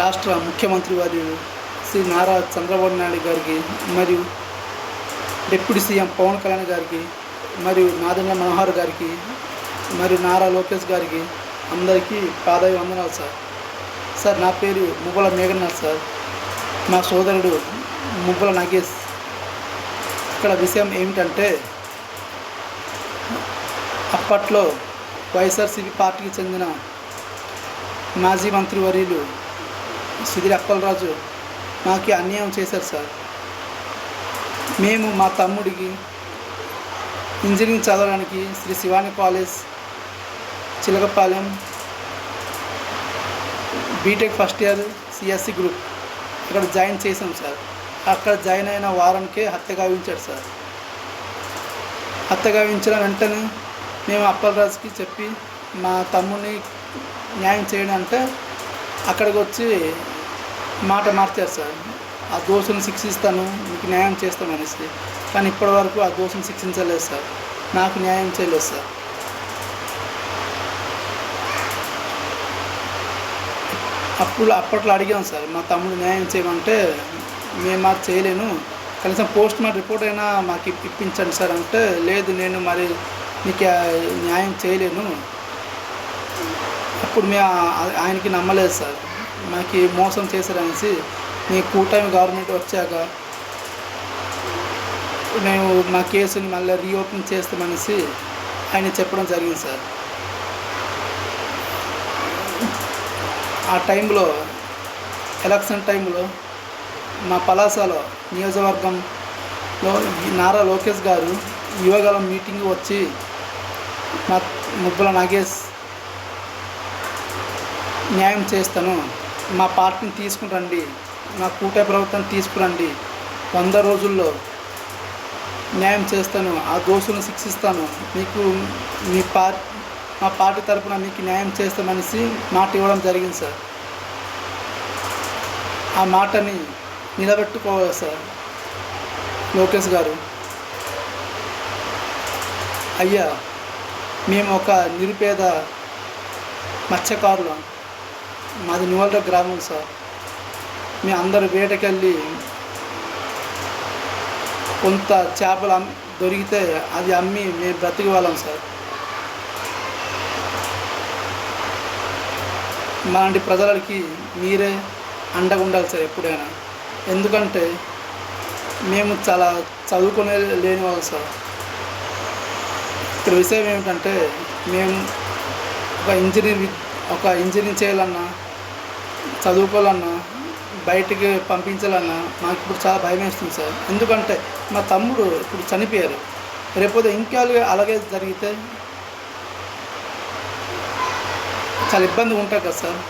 రాష్ట్ర ముఖ్యమంత్రి వర్యులు శ్రీ నారా చంద్రబాబు నాయుడు గారికి మరియు డిప్యూటీ సీఎం పవన్ కళ్యాణ్ గారికి మరియు నాదెండ్ల మనోహర్ గారికి మరియు నారా లోకేష్ గారికి అందరికీ పాదాభివందనాలు సార్. సార్ నా పేరు మువ్వల మేఘనాథ్ సార్. మా సోదరుడు మువ్వల నాగేష్. ఇక్కడ విషయం ఏమిటంటే, అప్పట్లో వైఎస్ఆర్సీపీ పార్టీకి చెందిన మాజీ మంత్రివర్యులు సుధీర్ అప్పలరాజు మాకు అన్యాయం చేశారు సార్. మేము మా తమ్ముడికి ఇంజనీరింగ్ చదవడానికి Sri Shivani college Chilakapalem BTech first year CSC group ఇక్కడ జాయిన్ చేసాం సార్. అక్కడ జాయిన్ అయిన వారానికే హత్య గావించాడు సార్. హత్య గావించిన వెంటనే మేము అప్పలరాజుకి చెప్పి మా తమ్ముడిని న్యాయం చేయడం అంటే అక్కడికి వచ్చి మాట మార్చారు సార్. ఆ దోషులను శిక్షిస్తాను, మీకు న్యాయం చేస్తామనేసి. కానీ ఇప్పటి వరకు ఆ దోషులను శిక్షించలేదు సార్. నాకు న్యాయం చేయలేదు సార్. అప్పట్లో అడిగాం సార్, మా తమ్ముడు న్యాయం చేయమంటే మేము మాకు చేయలేను, కనీసం పోస్ట్ మార్టం రిపోర్ట్ అయినా మాకు ఇప్పించండి సార్ అంటే, లేదు నేను మరి నీకు న్యాయం చేయలేను. అప్పుడు మేము ఆయనకి నమ్మలేదు సార్. మాకు మోసం చేశారనేసి మీ కూటమి గవర్నమెంట్ వచ్చాక మేము మా కేసుని మళ్ళీ రీఓపెన్ చేస్తామనేసి ఆయన చెప్పడం జరిగింది సార్. ఆ టైంలో ఎలక్షన్ టైంలో మా పలాసలో నియోజకవర్గంలో నారా లోకేష్ గారు యువగలం మీటింగ్ వచ్చి మా మువ్వల నాగేష్ న్యాయం చేస్తాను, మా పార్టీని తీసుకురండి, మా కూటమి ప్రభుత్వం తీసుకురండి, 100 రోజుల్లో న్యాయం చేస్తాను, ఆ దోషులను శిక్షిస్తాను, మీకు మా పార్టీ తరఫున మీకు న్యాయం చేస్తామనేసి మాట ఇవ్వడం జరిగింది సార్. ఆ మాటని నిలబెట్టుకోవాలి సార్ లోకేష్ గారు. అయ్యా, మేము ఒక నిరుపేద మత్స్యకారులం, మాది నివల్ర గ్రామం సార్. మేము అందరు వేటకెళ్ళి కొంత చేపలు దొరికితే అది అమ్మి మేము బ్రతికి వాళ్ళం సార్. మాలాంటి ప్రజలకి మీరే అండగా ఉండాలి సార్ ఎప్పుడైనా. ఎందుకంటే మేము చాలా చదువుకునే లేని వాళ్ళం సార్. ఇక్కడ విషయం ఏమిటంటే, మేము ఒక ఇంజనీరింగ్ చేయాలన్నా, చదువుకోవాలన్నా, బయటికి పంపించాలన్నా మాకు ఇప్పుడు చాలా భయం వేస్తుంది సార్. ఎందుకంటే మా తమ్ముడు ఇప్పుడు చనిపోయారు, రేపోతే ఇంకా అలాగే జరిగితే చాలా ఇబ్బందిగా ఉంటుంది కదా సార్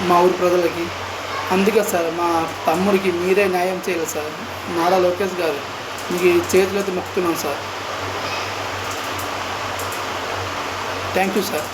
మా ఊరి ప్రజలకి. అందుకే సార్ మా తమ్ముడికి మీరే న్యాయం చేయాలి సార్. నారా లోకేష్ గారు మీకు చేతులైతే మొక్కుతున్నాం సార్. Thank you sir.